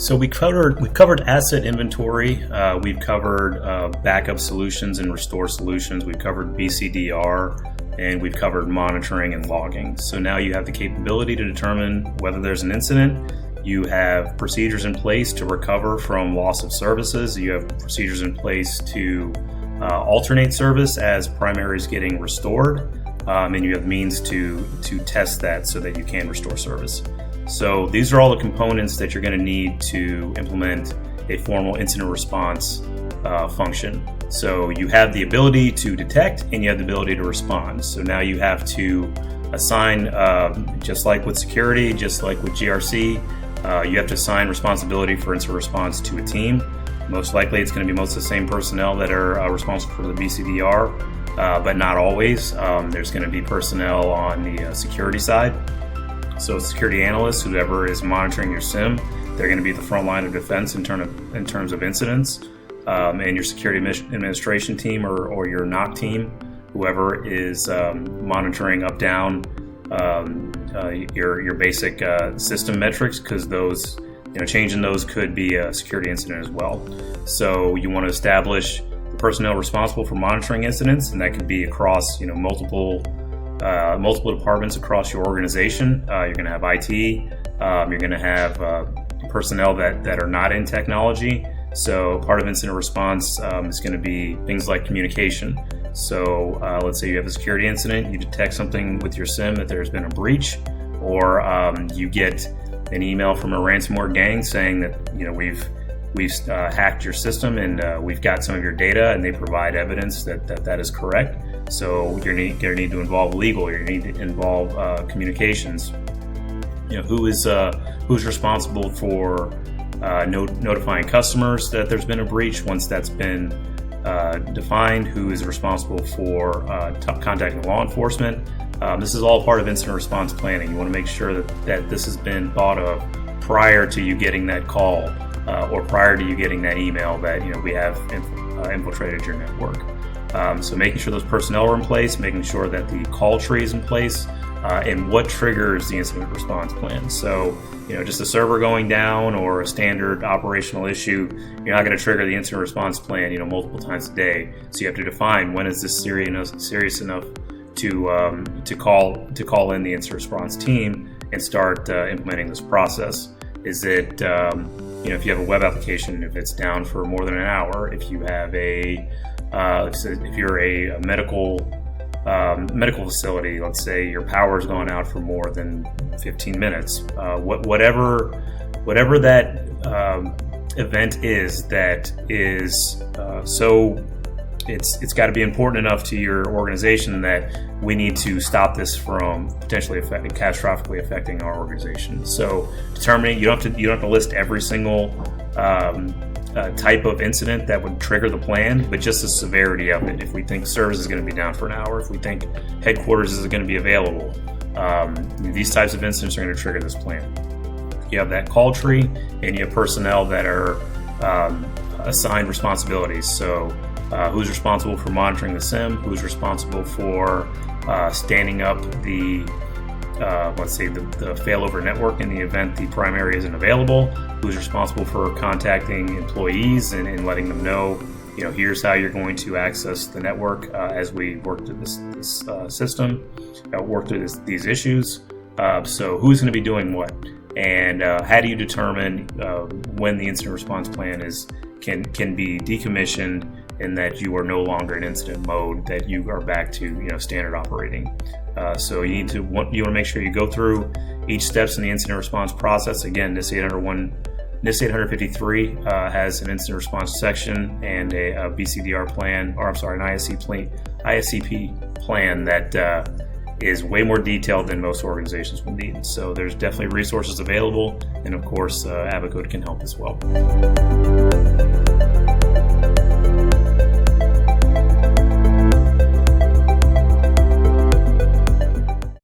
So we've covered asset inventory. We've covered backup solutions and restore solutions. We've covered BCDR, and we've covered monitoring and logging. So now you have the capability to determine whether there's an incident. You have procedures in place to recover from loss of services. You have procedures in place to alternate service as primary is getting restored, and you have means to test that so that you can restore service. So these are all the components that you're going to need to implement a formal incident response function. So you have the ability to detect and you have the ability to respond. So now you have to assign, just like with security, just like with GRC, you have to assign responsibility for incident response to a team. Most likely it's going to be most of the same personnel that are responsible for the BCDR, but not always. There's going to be personnel on the security side. So security analysts, whoever is monitoring your SIM, they're going to be the front line of defense in terms of incidents. And your security administration team or your NOC team, whoever is monitoring up, down your basic system metrics, because those, changing those could be a security incident as well. So you want to establish the personnel responsible for monitoring incidents, and that could be across multiple departments across your organization. You're going to have IT. You're going to have personnel that are not in technology. So part of incident response is going to be things like communication. So let's say you have a security incident, you detect something with your SIM that there's been a breach, or you get an email from a ransomware gang saying that we've hacked your system and we've got some of your data, and they provide evidence that is correct. So you're going to need to involve legal. You're going to need to involve communications. Who's responsible for notifying customers that there's been a breach once that's been defined, who is responsible for contacting law enforcement. This is all part of incident response planning. You want to make sure that this has been thought of prior to you getting that call or prior to you getting that email that we have infiltrated your network. So making sure those personnel are in place, making sure that the call tree is in place, and what triggers the incident response plan. So just a server going down or a standard operational issue, you're not going to trigger the incident response plan, multiple times a day. So you have to define when is this serious enough to call in the incident response team and start implementing this process. Is it if you have a web application, if it's down for more than an hour, if you have if you're a medical facility, let's say your power's gone out for more than 15 minutes, whatever that event is, that is so it's got to be important enough to your organization that we need to stop this from potentially catastrophically affecting our organization. So determining, you don't have to list every single type of incident that would trigger the plan, but just the severity of it. If we think service is going to be down for an hour, if we think headquarters isn't going to be available, these types of incidents are going to trigger this plan. You have that call tree, and you have personnel that are assigned responsibilities. So who's responsible for monitoring the SIM, who's responsible for standing up the let's say the failover network in the event the primary isn't available, who's responsible for contacting employees and letting them know, here's how you're going to access the network as we work through this system, work through these issues. So who's going to be doing what, and how do you determine when the incident response plan can be decommissioned and that you are no longer in incident mode, that you are back to standard operating. So you want to make sure you go through each steps in the incident response process. Again, NIST 853 has an incident response section and a BCDR plan, or I'm sorry, an ISCP plan that is way more detailed than most organizations will need. So there's definitely resources available, and of course, Abacode can help as well.